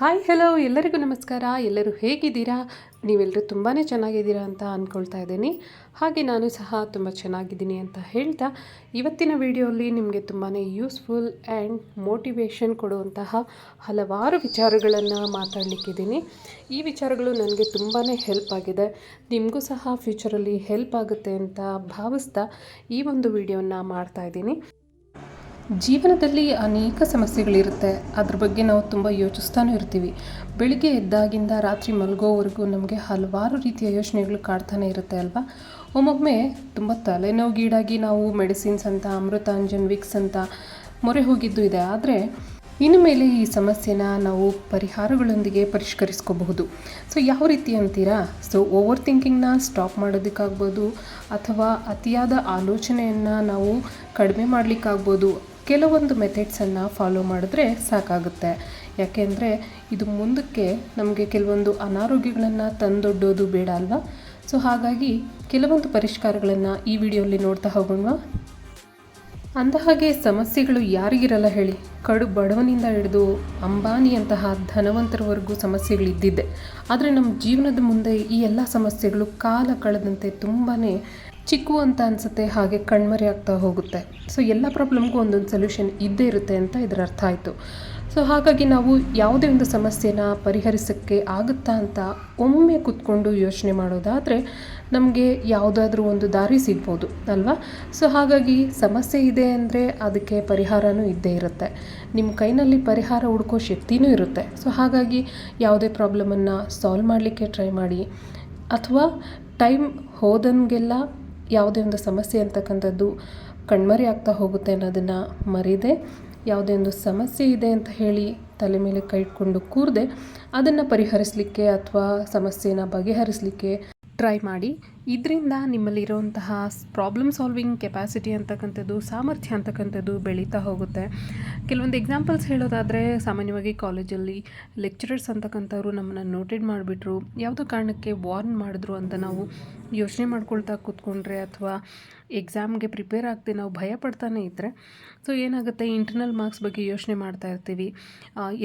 Hi hello ಎಲ್ಲರಿಗೂ ನಮಸ್ಕಾರ. ಎಲ್ಲರೂ ಹೇಗಿದ್ದೀರಾ? ನೀವೆಲ್ಲರೂ ತುಂಬಾ ಚೆನ್ನಾಗಿದ್ದೀರಾ ಅಂತ ಅಂದ್ಕೊಳ್ತಾ ಇದ್ದೀನಿ. ಹಾಗೆ ನಾನು ಸಹ ತುಂಬ ಚೆನ್ನಾಗಿದ್ದೀನಿ ಅಂತ ಹೇಳ್ತಾ ಇವತ್ತಿನ ವಿಡಿಯೋಲಿ ನಿಮಗೆ ತುಂಬಾ ಯೂಸ್ಫುಲ್ ಆ್ಯಂಡ್ ಮೋಟಿವೇಶನ್ ಕೊಡುವಂತಹ ಹಲವಾರು ವಿಚಾರಗಳನ್ನು ಮಾತಾಡಲಿಕ್ಕಿದ್ದೀನಿ. ಈ ವಿಚಾರಗಳು ನನಗೆ ತುಂಬಾ ಹೆಲ್ಪ್ ಆಗಿದೆ, ನಿಮಗೂ ಸಹ ಫ್ಯೂಚರಲ್ಲಿ ಹೆಲ್ಪ್ ಆಗುತ್ತೆ ಅಂತ ಭಾವಿಸ್ತಾ ಈ ಒಂದು ವಿಡಿಯೋನ ಮಾಡ್ತಾಯಿದ್ದೀನಿ. ಜೀವನದಲ್ಲಿ ಅನೇಕ ಸಮಸ್ಯೆಗಳಿರುತ್ತೆ, ಅದ್ರ ಬಗ್ಗೆ ನಾವು ತುಂಬ ಯೋಚಿಸ್ತಾನೂ ಇರ್ತೀವಿ. ಬೆಳಿಗ್ಗೆ ಎದ್ದಾಗಿಂದ ರಾತ್ರಿ ಮಲಗೋವರೆಗೂ ನಮಗೆ ಹಲವಾರು ರೀತಿಯ ಯೋಚನೆಗಳು ಕಾಡ್ತಾನೆ ಇರುತ್ತೆ ಅಲ್ವಾ. ಒಮ್ಮೊಮ್ಮೆ ತುಂಬ ತಲೆನೋವುಗೀಡಾಗಿ ನಾವು ಮೆಡಿಸಿನ್ಸ್ ಅಂತ, ಅಮೃತಾಂಜನ್, ವಿಕ್ಸ್ ಅಂತ ಮೊರೆ ಹೋಗಿದ್ದು ಇದೆ. ಆದರೆ ಇನ್ನು ಮೇಲೆ ಈ ಸಮಸ್ಯೆನ ನಾವು ಪರಿಹಾರಗಳೊಂದಿಗೆ ಪರಿಷ್ಕರಿಸ್ಕೋಬಹುದು. ಸೊ ಯಾವ ರೀತಿ ಅಂತೀರಾ? ಸೊ ಓವರ್ ಥಿಂಕಿಂಗ್ನ ಸ್ಟಾಪ್ ಮಾಡೋದಕ್ಕಾಗ್ಬೋದು, ಅಥವಾ ಅತಿಯಾದ ಆಲೋಚನೆಯನ್ನು ನಾವು ಕಡಿಮೆ ಮಾಡಲಿಕ್ಕಾಗ್ಬೋದು. ಕೆಲವೊಂದು ಮೆಥಡ್ಸನ್ನು ಫಾಲೋ ಮಾಡಿದ್ರೆ ಸಾಕಾಗುತ್ತೆ. ಯಾಕೆಂದರೆ ಇದು ಮುಂದಕ್ಕೆ ನಮಗೆ ಕೆಲವೊಂದು ಅನಾರೋಗ್ಯಗಳನ್ನು ತಂದೊಡ್ಡೋದು ಬೇಡ ಅಲ್ವಾ. ಸೊ ಹಾಗಾಗಿ ಕೆಲವೊಂದು ಪರಿಷ್ಕಾರಗಳನ್ನು ಈ ವಿಡಿಯೋಲಿ ನೋಡ್ತಾ ಹೋಗೋಣ. ಅಂದಹಾಗೆ ಸಮಸ್ಯೆಗಳು ಯಾರಿಗಿರಲ್ಲ ಹೇಳಿ. ಕಡು ಬಡವನಿಂದ ಹಿಡಿದು ಅಂಬಾನಿಯಂತಹ ಧನವಂತರವರೆಗೂ ಸಮಸ್ಯೆಗಳಿದ್ದಿದ್ದೆ. ಆದರೆ ನಮ್ಮ ಜೀವನದ ಮುಂದೆ ಈ ಎಲ್ಲ ಸಮಸ್ಯೆಗಳು ಕಾಲ ಕಳೆದಂತೆ ತುಂಬಾ ಚಿಕ್ಕು ಅಂತ ಅನಿಸುತ್ತೆ, ಹಾಗೆ ಕಣ್ಮರೆ ಆಗ್ತಾ ಹೋಗುತ್ತೆ. ಸೊ ಎಲ್ಲ ಪ್ರಾಬ್ಲಮ್ಗೂ ಒಂದೊಂದು ಸೊಲ್ಯೂಷನ್ ಇದ್ದೇ ಇರುತ್ತೆ ಅಂತ ಇದರ ಅರ್ಥ ಆಯಿತು. ಸೊ ಹಾಗಾಗಿ ನಾವು ಯಾವುದೇ ಒಂದು ಸಮಸ್ಯೆನ ಪರಿಹರಿಸೋಕ್ಕೆ ಆಗುತ್ತಾ ಅಂತ ಒಮ್ಮೆ ಕೂತ್ಕೊಂಡು ಯೋಚನೆ ಮಾಡೋದಾದರೆ ನಮಗೆ ಯಾವುದಾದ್ರೂ ಒಂದು ದಾರಿ ಸಿಗ್ಬೋದು ಅಲ್ವಾ. ಸೊ ಹಾಗಾಗಿ ಸಮಸ್ಯೆ ಇದೆ ಅಂದರೆ ಅದಕ್ಕೆ ಪರಿಹಾರನೂ ಇದ್ದೇ ಇರುತ್ತೆ. ನಿಮ್ಮ ಕೈನಲ್ಲಿ ಪರಿಹಾರ ಹುಡ್ಕೋ ಶಕ್ತಿನೂ ಇರುತ್ತೆ. ಸೊ ಹಾಗಾಗಿ ಯಾವುದೇ ಪ್ರಾಬ್ಲಮನ್ನು ಸಾಲ್ವ್ ಮಾಡಲಿಕ್ಕೆ ಟ್ರೈ ಮಾಡಿ, ಅಥವಾ ಟೈಮ್ ಹೋದಂಗೆಲ್ಲ ಯಾವುದೇ ಒಂದು ಸಮಸ್ಯೆ ಅಂತಕ್ಕಂಥದ್ದು ಕಣ್ಮರೆ ಆಗ್ತಾ ಹೋಗುತ್ತೆ ಅನ್ನೋದನ್ನು ಮರೀದೆ, ಯಾವುದೇ ಒಂದು ಸಮಸ್ಯೆ ಇದೆ ಅಂತ ಹೇಳಿ ತಲೆ ಮೇಲೆ ಕೈ ಇಟ್ಕೊಂಡು ಕೂರದೆ ಅದನ್ನು ಪರಿಹರಿಸಲಿಕ್ಕೆ ಅಥವಾ ಸಮಸ್ಯೆನ ಬಗೆಹರಿಸಲಿಕ್ಕೆ ಟ್ರೈ ಮಾಡಿ. ಇದರಿಂದ ನಿಮ್ಮಲ್ಲಿರುವಂತಹ ಪ್ರಾಬ್ಲಮ್ ಸಾಲ್ವಿಂಗ್ ಕೆಪಾಸಿಟಿ ಅಂತಕ್ಕಂಥದ್ದು, ಸಾಮರ್ಥ್ಯ ಅಂತಕ್ಕಂಥದ್ದು ಬೆಳೀತಾ ಹೋಗುತ್ತೆ. ಕೆಲವೊಂದು ಎಕ್ಸಾಂಪಲ್ಸ್ ಹೇಳೋದಾದರೆ, ಸಾಮಾನ್ಯವಾಗಿ ಕಾಲೇಜಲ್ಲಿ ಲೆಕ್ಚರರ್ಸ್ ಅಂತಕ್ಕಂಥವ್ರು ನಮ್ಮನ್ನು ನೋಟೆಡ್ ಮಾಡಿಬಿಟ್ರು, ಯಾವುದೋ ಕಾರಣಕ್ಕೆ ವಾರ್ನ್ ಮಾಡಿದ್ರು ಅಂತ ನಾವು ಯೋಚನೆ ಮಾಡ್ಕೊಳ್ತಾ ಕೂತ್ಕೊಂಡ್ರೆ, ಅಥವಾ ಎಕ್ಸಾಮ್ಗೆ ಪ್ರಿಪೇರ್ ಆಗದೆ ನಾವು ಭಯ ಪಡ್ತಾನೆ ಇದ್ದರೆ, ಸೊ ಏನಾಗುತ್ತೆ, ಇಂಟರ್ನಲ್ ಮಾರ್ಕ್ಸ್ ಬಗ್ಗೆ ಯೋಚನೆ ಮಾಡ್ತಾ ಇರ್ತೀವಿ.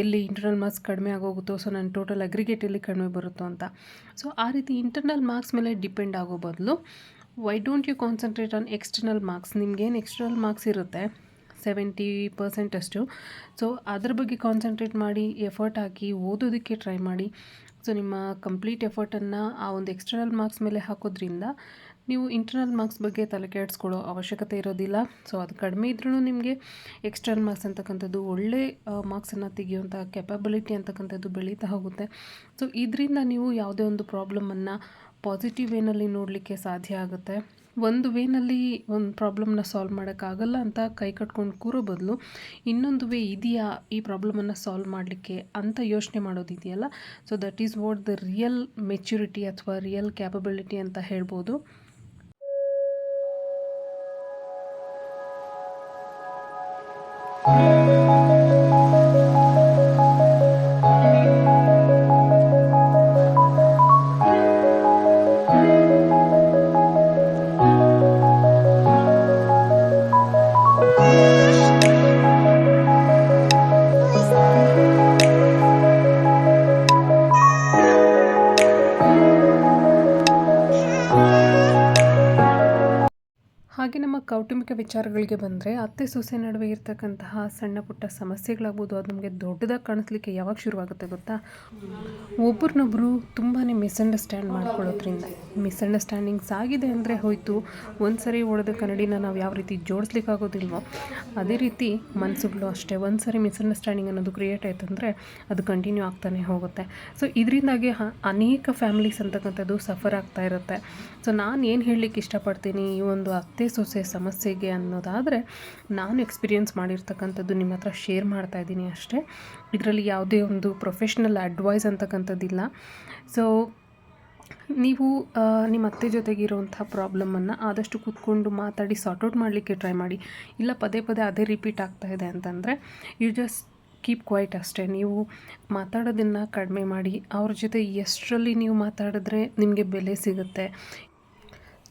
ಎಲ್ಲಿ ಇಂಟರ್ನಲ್ ಮಾರ್ಕ್ಸ್ ಕಡಿಮೆ ಆಗೋಗುತ್ತೋ, ಸೊ ನನ್ನ ಟೋಟಲ್ ಅಗ್ರಿಗೇಟಲ್ಲಿ ಕಡಿಮೆ ಬರುತ್ತೋ ಅಂತ. ಸೊ ಆ ರೀತಿ ಇಂಟರ್ನಲ್ ಮಾರ್ಕ್ಸ್ ಮೇಲೆ ಡಿಪೆಂಡ್ ಆಗೋ ಬದಲು, why don't you concentrate on external marks? ನಿಮಗೇನು ಎಕ್ಸ್ಟರ್ನಲ್ ಮಾರ್ಕ್ಸ್ ಇರುತ್ತೆ 70% ಅಷ್ಟು, ಸೊ ಅದ್ರ ಬಗ್ಗೆ ಕಾನ್ಸಂಟ್ರೇಟ್ ಮಾಡಿ ಎಫರ್ಟ್ ಹಾಕಿ ಓದೋದಕ್ಕೆ ಟ್ರೈ ಮಾಡಿ. ಸೊ ನಿಮ್ಮ ಕಂಪ್ಲೀಟ್ ಎಫರ್ಟನ್ನು ಆ ಒಂದು ಎಕ್ಸ್ಟರ್ನಲ್ ಮಾರ್ಕ್ಸ್ ಮೇಲೆ ಹಾಕೋದ್ರಿಂದ ನೀವು ಇಂಟರ್ನಲ್ ಮಾರ್ಕ್ಸ್ ಬಗ್ಗೆ ತಲೆ ಕೆಡಿಸ್ಕೊಳ್ಳೋ ಅವಶ್ಯಕತೆ ಇರೋದಿಲ್ಲ. ಸೊ ಅದು ಕಡಿಮೆ ಇದ್ರೂ ನಿಮಗೆ ಎಕ್ಸ್ಟರ್ನಲ್ ಮಾರ್ಕ್ಸ್ ಅಂತಕ್ಕಂಥದ್ದು ಒಳ್ಳೆ ಮಾರ್ಕ್ಸನ್ನು ತೆಗೆಯುವಂಥ ಕೆಪಬಿಲಿಟಿ ಅಂತಕ್ಕಂಥದ್ದು ಬೆಳೀತಾ ಹೋಗುತ್ತೆ. ಸೊ ಇದರಿಂದ ನೀವು ಯಾವುದೇ ಒಂದು ಪ್ರಾಬ್ಲಮನ್ನು ಪಾಸಿಟಿವ್ ವೇನಲ್ಲಿ ನೋಡಲಿಕ್ಕೆ ಸಾಧ್ಯ ಆಗುತ್ತೆ. ಒಂದು ವೇನಲ್ಲಿ ಒಂದು ಪ್ರಾಬ್ಲಮ್ನ ಸಾಲ್ವ್ ಮಾಡೋಕ್ಕಾಗಲ್ಲ ಅಂತ ಕೈ ಕಟ್ಕೊಂಡು ಕೂರೋ ಬದಲು, ಇನ್ನೊಂದು ವೇ ಇದೆಯಾ ಈ ಪ್ರಾಬ್ಲಮನ್ನು ಸಾಲ್ವ್ ಮಾಡಲಿಕ್ಕೆ ಅಂತ ಯೋಚನೆ ಮಾಡೋದಿದೆಯಲ್ಲ, so that is what the real maturity ಅಥವಾ ರಿಯಲ್ ಕ್ಯಾಪಬಿಲಿಟಿ ಅಂತ ಹೇಳ್ಬೋದು. ಹಾಗೆ ನಮ್ಮ ಕೌಟುಂಬಿಕ ವಿಚಾರಗಳಿಗೆ ಬಂದರೆ, ಅತ್ತೆ ಸೊಸೆ ನಡುವೆ ಇರ್ತಕ್ಕಂತಹ ಸಣ್ಣ ಪುಟ್ಟ ಸಮಸ್ಯೆಗಳಾಗ್ಬೋದು, ಅದು ನಮಗೆ ದೊಡ್ಡದಾಗಿ ಕಾಣಿಸ್ಲಿಕ್ಕೆ ಯಾವಾಗ ಶುರುವಾಗುತ್ತೆ ಗೊತ್ತಾ? ಒಬ್ರನ್ನೊಬ್ಬರು ತುಂಬಾ ಮಿಸ್ಅಂಡರ್ಸ್ಟ್ಯಾಂಡ್ ಮಾಡ್ಕೊಳ್ಳೋದ್ರಿಂದ. ಮಿಸ್ಅಂಡರ್ಸ್ಟ್ಯಾಂಡಿಂಗ್ಸ್ ಆಗಿದೆ ಅಂದರೆ ಹೋಯಿತು, ಒಂದು ಸರಿ ಹೊಡೆದ ಕನ್ನಡಿನ ನಾವು ಯಾವ ರೀತಿ ಜೋಡಿಸ್ಲಿಕ್ಕಾಗೋದಿಲ್ವೋ ಅದೇ ರೀತಿ ಮನಸ್ಸುಗಳು ಅಷ್ಟೇ. ಒಂದು ಸರಿ ಮಿಸ್ಅಂಡರ್ಸ್ಟ್ಯಾಂಡಿಂಗ್ ಅನ್ನೋದು ಕ್ರಿಯೇಟ್ ಆಯಿತು ಅಂದರೆ ಅದು ಕಂಟಿನ್ಯೂ ಆಗ್ತಾನೆ ಹೋಗುತ್ತೆ. ಸೊ ಇದರಿಂದಾಗಿ ಅನೇಕ ಫ್ಯಾಮಿಲೀಸ್ ಅಂತಕ್ಕಂಥದ್ದು ಸಫರ್ ಆಗ್ತಾ ಇರುತ್ತೆ. ಸೊ ನಾನು ಏನು ಹೇಳಲಿಕ್ಕೆ ಇಷ್ಟಪಡ್ತೀನಿ ಈ ಒಂದು ಅತ್ತೆ ಸೊಸೆ ಸಮಸ್ಯೆಗೆ ಅನ್ನೋದಾದರೆ, ನಾನು ಎಕ್ಸ್ಪೀರಿಯೆನ್ಸ್ ಮಾಡಿರ್ತಕ್ಕಂಥದ್ದು ನಿಮ್ಮ ಹತ್ರ ಶೇರ್ ಮಾಡ್ತಾ ಇದ್ದೀನಿ ಅಷ್ಟೇ. ಇದರಲ್ಲಿ ಯಾವುದೇ ಒಂದು ಪ್ರೊಫೆಷ್ನಲ್ ಅಡ್ವೈಸ್ ಅಂತಕ್ಕಂಥದ್ದಿಲ್ಲ. ಸೊ ನೀವು ನಿಮ್ಮ ಅತ್ತೆ ಜೊತೆಗಿರುವಂಥ ಪ್ರಾಬ್ಲಮನ್ನು ಆದಷ್ಟು ಕೂತ್ಕೊಂಡು ಮಾತಾಡಿ ಸಾರ್ಟ್ಔಟ್ ಮಾಡಲಿಕ್ಕೆ ಟ್ರೈ ಮಾಡಿ. ಇಲ್ಲ ಪದೇ ಪದೇ ಅದೇ ರಿಪೀಟ್ ಆಗ್ತಾ ಇದೆ ಅಂತಂದರೆ ಯು ಜಸ್ಟ್ ಕೀಪ್ ಕ್ವೈಟ್ ಅಷ್ಟೇ. ನೀವು ಮಾತಾಡೋದನ್ನು ಕಡಿಮೆ ಮಾಡಿ, ಅವ್ರ ಜೊತೆ ಎಷ್ಟರಲ್ಲಿ ನೀವು ಮಾತಾಡಿದ್ರೆ ನಿಮಗೆ ಬೆಲೆ ಸಿಗುತ್ತೆ.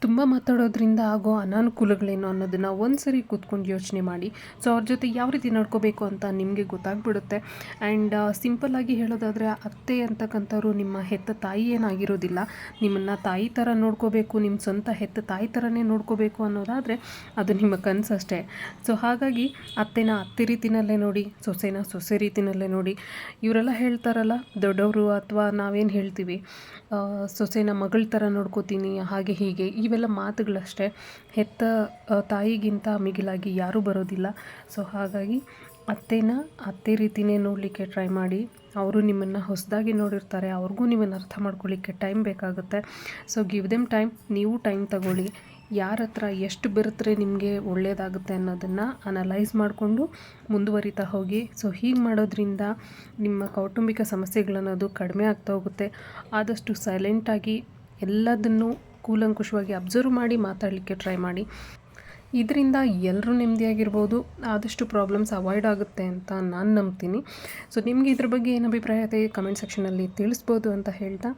ತುಂಬ ಮಾತಾಡೋದ್ರಿಂದ ಆಗೋ ಅನಾನುಕೂಲಗಳೇನು ಅನ್ನೋದನ್ನು ಒಂದು ಸರಿ ಕೂತ್ಕೊಂಡು ಯೋಚನೆ ಮಾಡಿ. ಸೊ ಅವ್ರ ಜೊತೆ ಯಾವ ರೀತಿ ನಡ್ಕೋಬೇಕು ಅಂತ ನಿಮಗೆ ಗೊತ್ತಾಗ್ಬಿಡುತ್ತೆ. ಆ್ಯಂಡ್ ಸಿಂಪಲ್ಲಾಗಿ ಹೇಳೋದಾದರೆ ಅತ್ತೆ ಅಂತಕ್ಕಂಥವ್ರು ನಿಮ್ಮ ಹೆತ್ತ ತಾಯಿ ಏನಾಗಿರೋದಿಲ್ಲ. ನಿಮ್ಮನ್ನು ತಾಯಿ ಥರ ನೋಡ್ಕೋಬೇಕು, ನಿಮ್ಮ ಸ್ವಂತ ಹೆತ್ತ ತಾಯಿ ಥರನೇ ನೋಡ್ಕೋಬೇಕು ಅನ್ನೋದಾದರೆ ಅದು ನಿಮ್ಮ ಕನಸಷ್ಟೇ. ಸೊ ಹಾಗಾಗಿ ಅತ್ತೆನ ಅತ್ತೆ ರೀತಿಯಲ್ಲೇ ನೋಡಿ, ಸೊಸೆನ ಸೊಸೆ ರೀತಿಯಲ್ಲೇ ನೋಡಿ. ಇವರೆಲ್ಲ ಹೇಳ್ತಾರಲ್ಲ ದೊಡ್ಡವರು, ಅಥವಾ ನಾವೇನು ಹೇಳ್ತೀವಿ ಸೊಸೆನ ಮಗಳ ಥರ ನೋಡ್ಕೋತೀನಿ ಹಾಗೆ ಹೀಗೆ, ಇವೆಲ್ಲ ಮಾತುಗಳಷ್ಟೇ. ಹೆತ್ತ ತಾಯಿಗಿಂತ ಮಿಗಿಲಾಗಿ ಯಾರೂ ಬರೋದಿಲ್ಲ. ಸೊ ಹಾಗಾಗಿ ಅತ್ತೆನ ಅತ್ತೆ ರೀತಿಯೇ ನೋಡಲಿಕ್ಕೆ ಟ್ರೈ ಮಾಡಿ. ಅವರು ನಿಮ್ಮನ್ನು ಹೊಸದಾಗಿ ನೋಡಿರ್ತಾರೆ, ಅವ್ರಿಗೂ ನಿಮ್ಮನ್ನು ಅರ್ಥ ಮಾಡ್ಕೊಳ್ಳಿಕ್ಕೆ ಟೈಮ್ ಬೇಕಾಗುತ್ತೆ. So give them time. ನೀವು ಟೈಮ್ ತಗೊಳ್ಳಿ. ಯಾರ ಹತ್ರ ಎಷ್ಟು ಬೆರೆತರೆ ನಿಮಗೆ ಒಳ್ಳೆಯದಾಗುತ್ತೆ ಅನ್ನೋದನ್ನು ಅನಲೈಸ್ ಮಾಡಿಕೊಂಡು ಮುಂದುವರಿತಾ ಹೋಗಿ. ಸೊ ಹೀಗೆ ಮಾಡೋದ್ರಿಂದ ನಿಮ್ಮ ಕೌಟುಂಬಿಕ ಸಮಸ್ಯೆಗಳನ್ನೋದು ಕಡಿಮೆ ಆಗ್ತಾ ಹೋಗುತ್ತೆ. ಆದಷ್ಟು ಸೈಲೆಂಟಾಗಿ ಎಲ್ಲದನ್ನು ಕೂಲಂಕುಷವಾಗಿ ಅಬ್ಸರ್ವ್ ಮಾಡಿ ಮಾತಾಡಲಿಕ್ಕೆ ಟ್ರೈ ಮಾಡಿ. ಇದರಿಂದ ಎಲ್ಲರೂ ನೆಮ್ಮದಿಯಾಗಿರ್ಬೋದು, ಆದಷ್ಟು ಪ್ರಾಬ್ಲಮ್ಸ್ ಅವಾಯ್ಡ್ ಆಗುತ್ತೆ ಅಂತ ನಾನು ನಂಬ್ತೀನಿ. ಸೊ ನಿಮಗೆ ಇದ್ರ ಬಗ್ಗೆ ಏನು ಅಭಿಪ್ರಾಯ ಇದೆ ಕಮೆಂಟ್ ಸೆಕ್ಷನಲ್ಲಿ ತಿಳಿಸ್ಬೋದು ಅಂತ ಹೇಳ್ತಾ,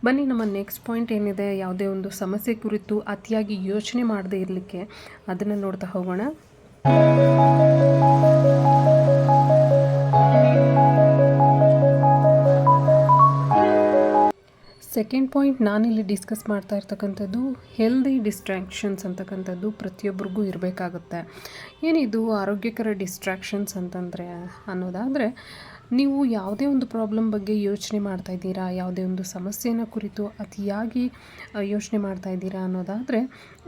ಬನ್ನಿ ನಮ್ಮ ನೆಕ್ಸ್ಟ್ ಪಾಯಿಂಟ್ ಏನಿದೆ, ಯಾವುದೇ ಒಂದು ಸಮಸ್ಯೆ ಕುರಿತು ಅತಿಯಾಗಿ ಯೋಚನೆ ಮಾಡದೇ ಇರಲಿಕ್ಕೆ ಅದನ್ನು ನೋಡ್ತಾ ಹೋಗೋಣ. ಸೆಕೆಂಡ್ ಪಾಯಿಂಟ್ ನಾನಿಲ್ಲಿ ಡಿಸ್ಕಸ್ ಮಾಡ್ತಾ ಇರ್ತಕ್ಕಂಥದ್ದು ಹೆಲ್ದಿ ಡಿಸ್ಟ್ರಾಕ್ಷನ್ಸ್ ಅಂತಕ್ಕಂಥದ್ದು ಪ್ರತಿಯೊಬ್ಬರಿಗೂ ಇರಬೇಕಾಗುತ್ತೆ. ಏನಿದು ಆರೋಗ್ಯಕರ ಡಿಸ್ಟ್ರಾಕ್ಷನ್ಸ್ ಅಂತಂದರೆ ಅನ್ನೋದಾದರೆ, ನೀವು ಯಾವುದೇ ಒಂದು ಪ್ರಾಬ್ಲಮ್ ಬಗ್ಗೆ ಯೋಚನೆ ಮಾಡ್ತಾ ಇದ್ದೀರಾ, ಯಾವುದೇ ಒಂದು ಸಮಸ್ಯೆನ ಕುರಿತು ಅತಿಯಾಗಿ ಯೋಚನೆ ಮಾಡ್ತಾ ಇದ್ದೀರಾ ಅನ್ನೋದಾದರೆ,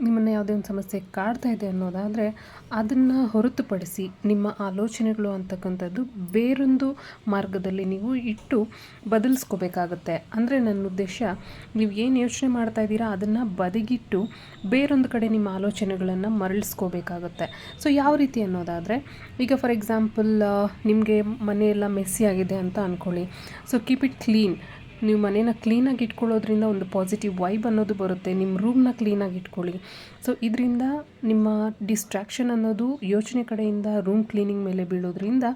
ನಿಮ್ಮನ್ನು ಯಾವುದೇ ಒಂದು ಸಮಸ್ಯೆ ಕಾಡ್ತಾ ಇದೆ ಅನ್ನೋದಾದರೆ, ಅದನ್ನು ಹೊರತುಪಡಿಸಿ ನಿಮ್ಮ ಆಲೋಚನೆಗಳು ಅಂತಕ್ಕಂಥದ್ದು ಬೇರೊಂದು ಮಾರ್ಗದಲ್ಲಿ ನೀವು ಇಟ್ಟು ಬದಲಿಸ್ಕೋಬೇಕಾಗತ್ತೆ. ಅಂದರೆ ನನ್ನ ಉದ್ದೇಶ, ನೀವು ಏನು ಯೋಚನೆ ಮಾಡ್ತಾ ಇದ್ದೀರಾ ಅದನ್ನು ಬದಿಗಿಟ್ಟು ಬೇರೊಂದು ಕಡೆ ನಿಮ್ಮ ಆಲೋಚನೆಗಳನ್ನು ಮರಳಿಸ್ಕೋಬೇಕಾಗತ್ತೆ. ಸೊ ಯಾವ ರೀತಿ ಅನ್ನೋದಾದರೆ, ಈಗ ಫಾರ್ ಎಕ್ಸಾಂಪಲ್ ನಿಮಗೆ ಮನೆಯೆಲ್ಲ ಮೆಸ್ಸಿ ಆಗಿದೆ ಅಂತ ಅಂದ್ಕೊಳ್ಳಿ. So keep it clean. ನೀವು ಮನೇನ ಕ್ಲೀನಾಗಿ ಇಟ್ಕೊಳ್ಳೋದ್ರಿಂದ ಒಂದು ಪಾಸಿಟಿವ್ ವೈಬ್ ಅನ್ನೋದು ಬರುತ್ತೆ. ನಿಮ್ಮ ರೂಮ್ನ ಕ್ಲೀನಾಗಿ ಇಟ್ಕೊಳ್ಳಿ. ಸೊ ಇದರಿಂದ ನಿಮ್ಮ ಡಿಸ್ಟ್ರಾಕ್ಷನ್ ಅನ್ನೋದು ಯೋಚನೆ ಕಡೆಯಿಂದ ರೂಮ್ ಕ್ಲೀನಿಂಗ್ ಮೇಲೆ ಬೀಳೋದ್ರಿಂದ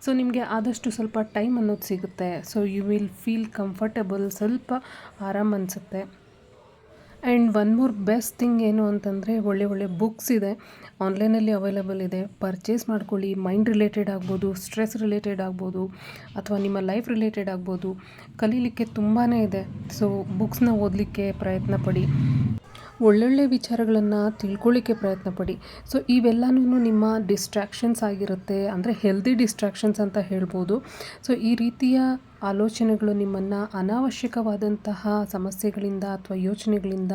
ಸೊ ನಿಮಗೆ ಆದಷ್ಟು ಸ್ವಲ್ಪ ಟೈಮ್ ಅನ್ನೋದು ಸಿಗುತ್ತೆ. So you will feel comfortable, ಸ್ವಲ್ಪ ಆರಾಮ್ ಅನಿಸುತ್ತೆ. And one more best thing ಏನು ಅಂತಂದರೆ, ಒಳ್ಳೆ ಬುಕ್ಸ್ ಇದೆ, ಆನ್ಲೈನಲ್ಲಿ ಅವೈಲೇಬಲ್ ಇದೆ, ಪರ್ಚೇಸ್ ಮಾಡ್ಕೊಳ್ಳಿ. ಮೈಂಡ್ ರಿಲೇಟೆಡ್ ಆಗ್ಬೋದು, ಸ್ಟ್ರೆಸ್ ರಿಲೇಟೆಡ್ ಆಗ್ಬೋದು, ಅಥವಾ ನಿಮ್ಮ ಲೈಫ್ ರಿಲೇಟೆಡ್ ಆಗ್ಬೋದು. ಕಲೀಲಿಕ್ಕೆ ತುಂಬಾ ಇದೆ. ಸೊ ಬುಕ್ಸ್ನ ಓದಲಿಕ್ಕೆ ಪ್ರಯತ್ನ ಪಡಿ, ಒಳ್ಳೊಳ್ಳೆ ವಿಚಾರಗಳನ್ನು ತಿಳ್ಕೊಳ್ಳಿಕ್ಕೆ ಪ್ರಯತ್ನ ಪಡಿ. ಸೊ ಇವೆಲ್ಲನೂ ನಿಮ್ಮ ಡಿಸ್ಟ್ರಾಕ್ಷನ್ಸ್ ಆಗಿರುತ್ತೆ, ಅಂದರೆ ಹೆಲ್ದಿ ಡಿಸ್ಟ್ರಾಕ್ಷನ್ಸ್ ಅಂತ ಹೇಳ್ಬೋದು. ಸೊ ಈ ರೀತಿಯ ಆಲೋಚನೆಗಳು ನಿಮ್ಮನ್ನು ಅನಾವಶ್ಯಕವಾದಂತಹ ಸಮಸ್ಯೆಗಳಿಂದ ಅಥವಾ ಯೋಚನೆಗಳಿಂದ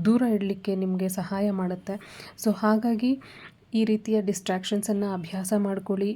ದೂರ ಇಡಲಿಕ್ಕೆ ನಿಮಗೆ ಸಹಾಯ ಮಾಡುತ್ತೆ. ಸೊ ಹಾಗಾಗಿ ಈ ರೀತಿಯ ಡಿಸ್ಟ್ರಾಕ್ಷನ್ಸನ್ನು ಅಭ್ಯಾಸ ಮಾಡ್ಕೊಳ್ಳಿ.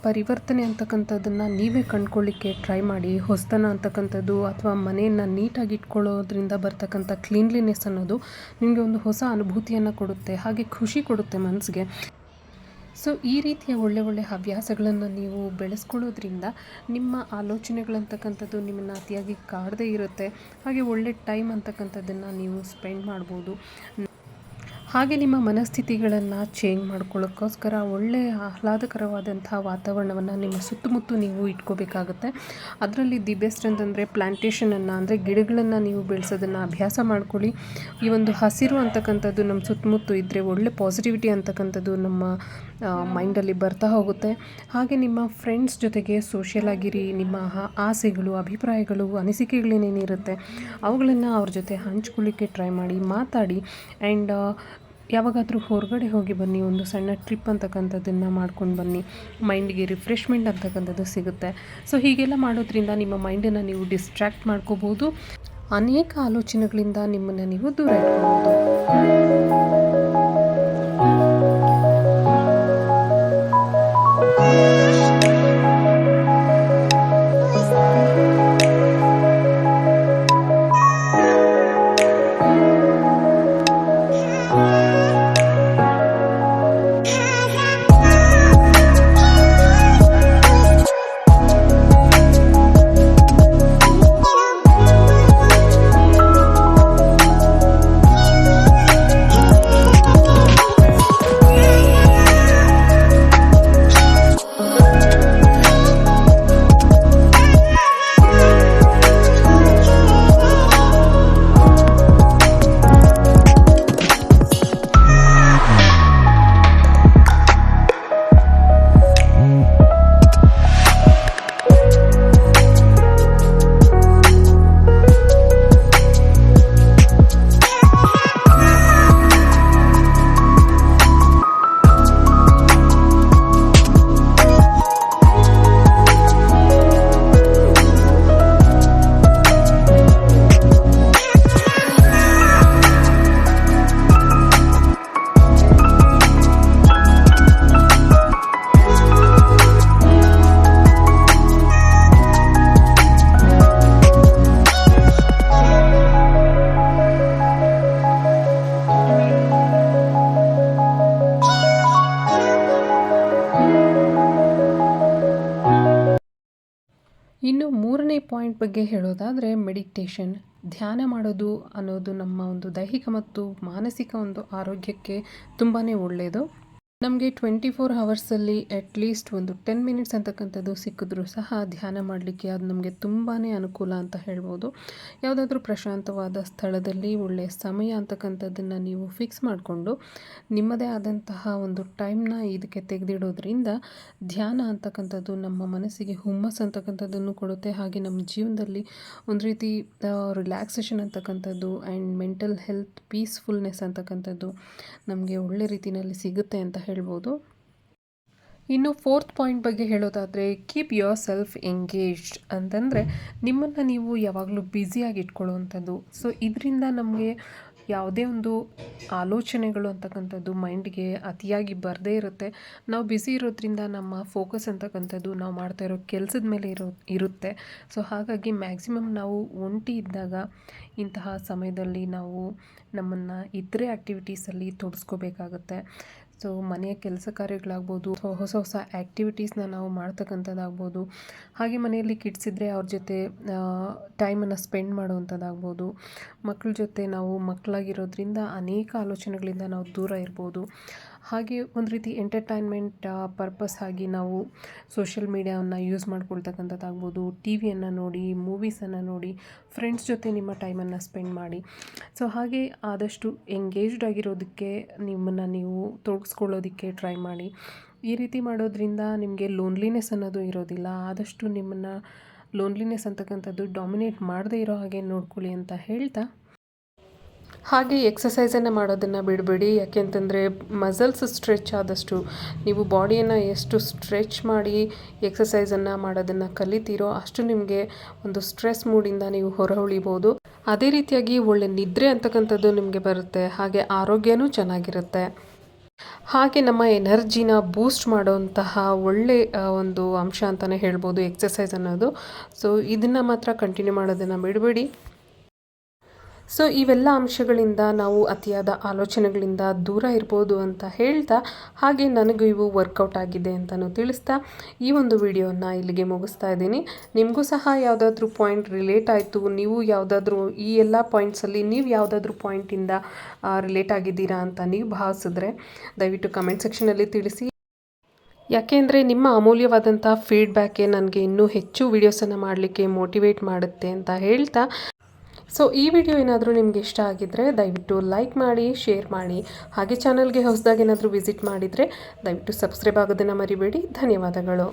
ಪರಿವರ್ತನೆ ಅಂತಕ್ಕಂಥದ್ದನ್ನು ನೀವೇ ಕಂಡುಕೊಳ್ಳಿಕ್ಕೆ ಟ್ರೈ ಮಾಡಿ. ಹೊಸತನ ಅಂತಕ್ಕಂಥದ್ದು ಅಥವಾ ಮನೆಯನ್ನು ನೀಟಾಗಿ ಇಟ್ಕೊಳ್ಳೋದ್ರಿಂದ ಬರ್ತಕ್ಕಂಥ ಕ್ಲೀನ್ಲಿನೆಸ್ ಅನ್ನೋದು ನಿಮಗೆ ಒಂದು ಹೊಸ ಅನುಭೂತಿಯನ್ನು ಕೊಡುತ್ತೆ, ಹಾಗೆ ಖುಷಿ ಕೊಡುತ್ತೆ ಮನಸ್ಸಿಗೆ. ಸೊ ಈ ರೀತಿಯ ಒಳ್ಳೆ ಹವ್ಯಾಸಗಳನ್ನು ನೀವು ಬೆಳೆಸ್ಕೊಳ್ಳೋದ್ರಿಂದ ನಿಮ್ಮ ಆಲೋಚನೆಗಳಂತಕ್ಕಂಥದ್ದು ನಿಮ್ಮನ್ನು ಅತಿಯಾಗಿ ಕಾಡದೇ ಇರುತ್ತೆ. ಹಾಗೆ ಒಳ್ಳೆ ಟೈಮ್ ಅಂತಕ್ಕಂಥದ್ದನ್ನು ನೀವು ಸ್ಪೆಂಡ್ ಮಾಡ್ಬೋದು. ಹಾಗೆ ನಿಮ್ಮ ಮನಸ್ಥಿತಿಗಳನ್ನು ಚೇಂಜ್ ಮಾಡ್ಕೊಳ್ಳೋಕ್ಕೋಸ್ಕರ ಒಳ್ಳೆಯ ಆಹ್ಲಾದಕರವಾದಂಥ ವಾತಾವರಣವನ್ನು ನಿಮ್ಮ ಸುತ್ತಮುತ್ತ ನೀವು ಇಟ್ಕೋಬೇಕಾಗುತ್ತೆ. ಅದರಲ್ಲಿ ದಿ ಬೆಸ್ಟ್ ಅಂತಂದರೆ ಪ್ಲ್ಯಾಂಟೇಷನನ್ನು, ಅಂದರೆ ಗಿಡಗಳನ್ನು ನೀವು ಬೆಳೆಸೋದನ್ನು ಅಭ್ಯಾಸ ಮಾಡ್ಕೊಳ್ಳಿ. ಈ ಒಂದು ಹಸಿರು ಅಂತಕ್ಕಂಥದ್ದು ನಮ್ಮ ಸುತ್ತಮುತ್ತ ಇದ್ದರೆ ಒಳ್ಳೆ ಪಾಸಿಟಿವಿಟಿ ಅಂತಕ್ಕಂಥದ್ದು ನಮ್ಮ ಮೈಂಡಲ್ಲಿ ಬರ್ತಾ ಹೋಗುತ್ತೆ. ಹಾಗೆ ನಿಮ್ಮ ಫ್ರೆಂಡ್ಸ್ ಜೊತೆಗೆ ಸೋಷಿಯಲ್ ಆಗಿರಿ. ನಿಮ್ಮ ಆಸೆಗಳು, ಅಭಿಪ್ರಾಯಗಳು, ಅನಿಸಿಕೆಗಳೇನೇನಿರುತ್ತೆ ಅವುಗಳನ್ನು ಅವ್ರ ಜೊತೆ ಹಂಚ್ಕೊಳ್ಳಿಕ್ಕೆ ಟ್ರೈ ಮಾಡಿ, ಮಾತಾಡಿ. ಆ್ಯಂಡ್ ಯಾವಾಗಾದರೂ ಹೊರಗಡೆ ಹೋಗಿ ಬನ್ನಿ, ಒಂದು ಸಣ್ಣ ಟ್ರಿಪ್ ಅಂತಕ್ಕಂಥದ್ದನ್ನು ಮಾಡ್ಕೊಂಡು ಬನ್ನಿ. ಮೈಂಡಿಗೆ ರಿಫ್ರೆಶ್ಮೆಂಟ್ ಅಂತಕ್ಕಂಥದ್ದು ಸಿಗುತ್ತೆ. ಸೊ ಹೀಗೆಲ್ಲ ಮಾಡೋದ್ರಿಂದ ನಿಮ್ಮ ಮೈಂಡನ್ನು ನೀವು ಡಿಸ್ಟ್ರ್ಯಾಕ್ಟ್ ಮಾಡ್ಕೋಬೋದು, ಅನೇಕ ಆಲೋಚನೆಗಳಿಂದ ನಿಮ್ಮನ್ನು ನೀವು ದೂರ ಇಟ್ಕೋಬೋದು. ಪಾಯಿಂಟ್ ಬಗ್ಗೆ ಹೇಳೋದಾದರೆ ಮೆಡಿಟೇಷನ್, ಧ್ಯಾನ ಮಾಡೋದು ಅನ್ನೋದು ನಮ್ಮ ಒಂದು ದೈಹಿಕ ಮತ್ತು ಮಾನಸಿಕ ಒಂದು ಆರೋಗ್ಯಕ್ಕೆ ತುಂಬಾ ಒಳ್ಳೆಯದು. ನಮಗೆ 24 ಅವರ್ಸಲ್ಲಿ ಅಟ್ಲೀಸ್ಟ್ ಒಂದು 10 ಮಿನಿಟ್ಸ್ ಅಂತಕ್ಕಂಥದ್ದು ಸಿಕ್ಕಿದ್ರೂ ಸಹ ಧ್ಯಾನ ಮಾಡಲಿಕ್ಕೆ ಅದು ನಮಗೆ ತುಂಬಾ ಅನುಕೂಲ ಅಂತ ಹೇಳ್ಬೋದು. ಯಾವುದಾದ್ರೂ ಪ್ರಶಾಂತವಾದ ಸ್ಥಳದಲ್ಲಿ ಒಳ್ಳೆಯ ಸಮಯ ಅಂತಕ್ಕಂಥದ್ದನ್ನು ನೀವು ಫಿಕ್ಸ್ ಮಾಡಿಕೊಂಡು ನಿಮ್ಮದೇ ಆದಂತಹ ಒಂದು ಟೈಮ್ನ ಇದಕ್ಕೆ ತೆಗೆದಿಡೋದ್ರಿಂದ ಧ್ಯಾನ ಅಂತಕ್ಕಂಥದ್ದು ನಮ್ಮ ಮನಸ್ಸಿಗೆ ಹುಮ್ಮಸ್ಸು ಅಂತಕ್ಕಂಥದ್ದನ್ನು ಕೊಡುತ್ತೆ. ಹಾಗೆ ನಮ್ಮ ಜೀವನದಲ್ಲಿ ಒಂದು ರೀತಿ ರಿಲ್ಯಾಕ್ಸೇಷನ್ ಅಂತಕ್ಕಂಥದ್ದು ಆ್ಯಂಡ್ ಮೆಂಟಲ್ ಹೆಲ್ತ್ ಪೀಸ್ಫುಲ್ನೆಸ್ ಅಂತಕ್ಕಂಥದ್ದು ನಮಗೆ ಒಳ್ಳೆ ರೀತಿಯಲ್ಲಿ ಸಿಗುತ್ತೆ ಅಂತ ಹೇಳ್ಬೋದು. ಇನ್ನು 4th ಪಾಯಿಂಟ್ ಬಗ್ಗೆ ಹೇಳೋದಾದರೆ ಕೀಪ್ ಯುವರ್ ಸೆಲ್ಫ್ ಎಂಗೇಜ್ಡ್ ಅಂತಂದರೆ ನಿಮ್ಮನ್ನು ನೀವು ಯಾವಾಗಲೂ ಬ್ಯುಸಿಯಾಗಿ ಇಟ್ಕೊಳ್ಳುವಂಥದ್ದು. ಸೊ ಇದರಿಂದ ನಮಗೆ ಯಾವುದೇ ಒಂದು ಆಲೋಚನೆಗಳು ಅಂತಕ್ಕಂಥದ್ದು ಮೈಂಡ್ಗೆ ಅತಿಯಾಗಿ ಬರದೇ ಇರುತ್ತೆ. ನಾವು ಬ್ಯುಸಿ ಇರೋದ್ರಿಂದ ನಮ್ಮ ಫೋಕಸ್ ಅಂತಕ್ಕಂಥದ್ದು ನಾವು ಮಾಡ್ತಾ ಇರೋ ಕೆಲಸದ ಮೇಲೆ ಇರುತ್ತೆ. ಸೊ ಹಾಗಾಗಿ ಮ್ಯಾಕ್ಸಿಮಮ್ ನಾವು ಒಂಟಿ ಇದ್ದಾಗ ಇಂತಹ ಸಮಯದಲ್ಲಿ ನಾವು ನಮ್ಮನ್ನು ಇತರೆ ಆ್ಯಕ್ಟಿವಿಟೀಸಲ್ಲಿ ತೊಡಗಿಸ್ಕೋಬೇಕಾಗುತ್ತೆ. ಸೊ ಮನೆಯ ಕೆಲಸ ಕಾರ್ಯಗಳಾಗ್ಬೋದು, ಹೊಸ ಹೊಸ ಆ್ಯಕ್ಟಿವಿಟೀಸ್ನ ನಾವು ಮಾಡ್ತಕ್ಕಂಥದ್ದಾಗ್ಬೋದು, ಹಾಗೆ ಮನೆಯಲ್ಲಿ ಕಿಡ್ಸ್ ಇದ್ದರೆ ಅವ್ರ ಜೊತೆ ಟೈಮನ್ನು ಸ್ಪೆಂಡ್ ಮಾಡುವಂಥದ್ದಾಗ್ಬೋದು. ಮಕ್ಕಳ ಜೊತೆ ನಾವು ಮಕ್ಕಳಾಗಿರೋದ್ರಿಂದ ಅನೇಕ ಆಲೋಚನೆಗಳಿಂದ ನಾವು ದೂರ ಇರ್ಬೋದು. ಹಾಗೆ ಒಂದು ರೀತಿ ಎಂಟರ್ಟೈನ್ಮೆಂಟ್ ಪರ್ಪಸ್ ಆಗಿ ನಾವು ಸೋಷಿಯಲ್ ಮೀಡಿಯಾವನ್ನು ಯೂಸ್ ಮಾಡ್ಕೊಳ್ತಕ್ಕಂಥದ್ದಾಗ್ಬೋದು, ಟಿ ವಿಯನ್ನು ನೋಡಿ, ಮೂವೀಸನ್ನು ನೋಡಿ, ಫ್ರೆಂಡ್ಸ್ ಜೊತೆ ನಿಮ್ಮ ಟೈಮನ್ನು ಸ್ಪೆಂಡ್ ಮಾಡಿ. ಸೊ ಹಾಗೆ ಆದಷ್ಟು ಎಂಗೇಜ್ಡ್ ಆಗಿರೋದಕ್ಕೆ ನಿಮ್ಮನ್ನು ನೀವು ತೊಡಗಿಸ್ಕೊಳ್ಳೋದಕ್ಕೆ ಟ್ರೈ ಮಾಡಿ. ಈ ರೀತಿ ಮಾಡೋದ್ರಿಂದ ನಿಮಗೆ ಲೋನ್ಲಿನೆಸ್ ಅನ್ನೋದು ಇರೋದಿಲ್ಲ. ಆದಷ್ಟು ನಿಮ್ಮನ್ನು ಲೋನ್ಲಿನೆಸ್ ಅಂತಕ್ಕಂಥದ್ದು ಡಾಮಿನೇಟ್ ಮಾಡದೇ ಇರೋ ಹಾಗೆ ನೋಡ್ಕೊಳ್ಳಿ ಅಂತ ಹೇಳ್ತಾ, ಹಾಗೆ ಎಕ್ಸಸೈಸನ್ನು ಮಾಡೋದನ್ನು ಬಿಡಬೇಡಿ. ಯಾಕೆಂತಂದರೆ ಮಸಲ್ಸ್ ಸ್ಟ್ರೆಚ್ ಆದಷ್ಟು ನೀವು ಬಾಡಿಯನ್ನು ಎಷ್ಟು ಸ್ಟ್ರೆಚ್ ಮಾಡಿ ಎಕ್ಸಸೈಸನ್ನು ಮಾಡೋದನ್ನು ಕಲಿತೀರೋ ಅಷ್ಟು ನಿಮಗೆ ಒಂದು ಸ್ಟ್ರೆಸ್ ಮೂಡಿಂದ ನೀವು ಹೊರ ಉಳಿಬೋದು. ಅದೇ ರೀತಿಯಾಗಿ ಒಳ್ಳೆ ನಿದ್ರೆ ಅಂತಕ್ಕಂಥದ್ದು ನಿಮಗೆ ಬರುತ್ತೆ. ಹಾಗೆ ಆರೋಗ್ಯನೂ ಚೆನ್ನಾಗಿರುತ್ತೆ. ಹಾಗೆ ನಮ್ಮ ಎನರ್ಜಿನ ಬೂಸ್ಟ್ ಮಾಡೋಂತಹ ಒಳ್ಳೆ ಒಂದು ಅಂಶ ಅಂತಲೇ ಹೇಳ್ಬೋದು ಎಕ್ಸಸೈಸ್ ಅನ್ನೋದು. ಸೊ ಇದನ್ನು ಮಾತ್ರ ಕಂಟಿನ್ಯೂ ಮಾಡೋದನ್ನು ಬಿಡಬೇಡಿ. ಸೊ ಇವೆಲ್ಲ ಅಂಶಗಳಿಂದ ನಾವು ಅತಿಯಾದ ಆಲೋಚನೆಗಳಿಂದ ದೂರ ಇರ್ಬೋದು ಅಂತ ಹೇಳ್ತಾ, ಹಾಗೆ ನನಗೂ ಇವು ವರ್ಕೌಟ್ ಆಗಿದೆ ಅಂತಲೂ ತಿಳಿಸ್ತಾ ಈ ಒಂದು ವಿಡಿಯೋನ ಇಲ್ಲಿಗೆ ಮುಗಿಸ್ತಾ ಇದ್ದೀನಿ. ನಿಮಗೂ ಸಹ ಯಾವುದಾದ್ರೂ ಪಾಯಿಂಟ್ ರಿಲೇಟ್ ಆಯಿತು, ನೀವು ಯಾವುದಾದ್ರೂ ಈ ಎಲ್ಲ ಪಾಯಿಂಟ್ಸಲ್ಲಿ ನೀವು ಯಾವುದಾದ್ರೂ ಪಾಯಿಂಟಿಂದ ರಿಲೇಟ್ ಆಗಿದ್ದೀರಾ ಅಂತ ನೀವು ಭಾವಿಸಿದ್ರೆ ದಯವಿಟ್ಟು ಕಮೆಂಟ್ ಸೆಕ್ಷನಲ್ಲಿ ತಿಳಿಸಿ. ಯಾಕೆಂದರೆ ನಿಮ್ಮ ಅಮೂಲ್ಯವಾದಂಥ ಫೀಡ್ಬ್ಯಾಕೇ ನನಗೆ ಇನ್ನೂ ಹೆಚ್ಚು ವಿಡಿಯೋಸನ್ನು ಮಾಡಲಿಕ್ಕೆ ಮೋಟಿವೇಟ್ ಮಾಡುತ್ತೆ ಅಂತ ಹೇಳ್ತಾ, ಸೊ ಈ ವಿಡಿಯೋ ಏನಾದರೂ ನಿಮಗೆ ಇಷ್ಟ ಆಗಿದ್ದರೆ ದಯವಿಟ್ಟು ಲೈಕ್ ಮಾಡಿ, ಶೇರ್ ಮಾಡಿ. ಹಾಗೆ ಚಾನಲ್ಗೆ ಹೊಸದಾಗಿ ಏನಾದರೂ ವಿಸಿಟ್ ಮಾಡಿದರೆ ದಯವಿಟ್ಟು ಸಬ್ಸ್ಕ್ರೈಬ್ ಆಗೋದನ್ನು ಮರಿಬೇಡಿ. ಧನ್ಯವಾದಗಳು.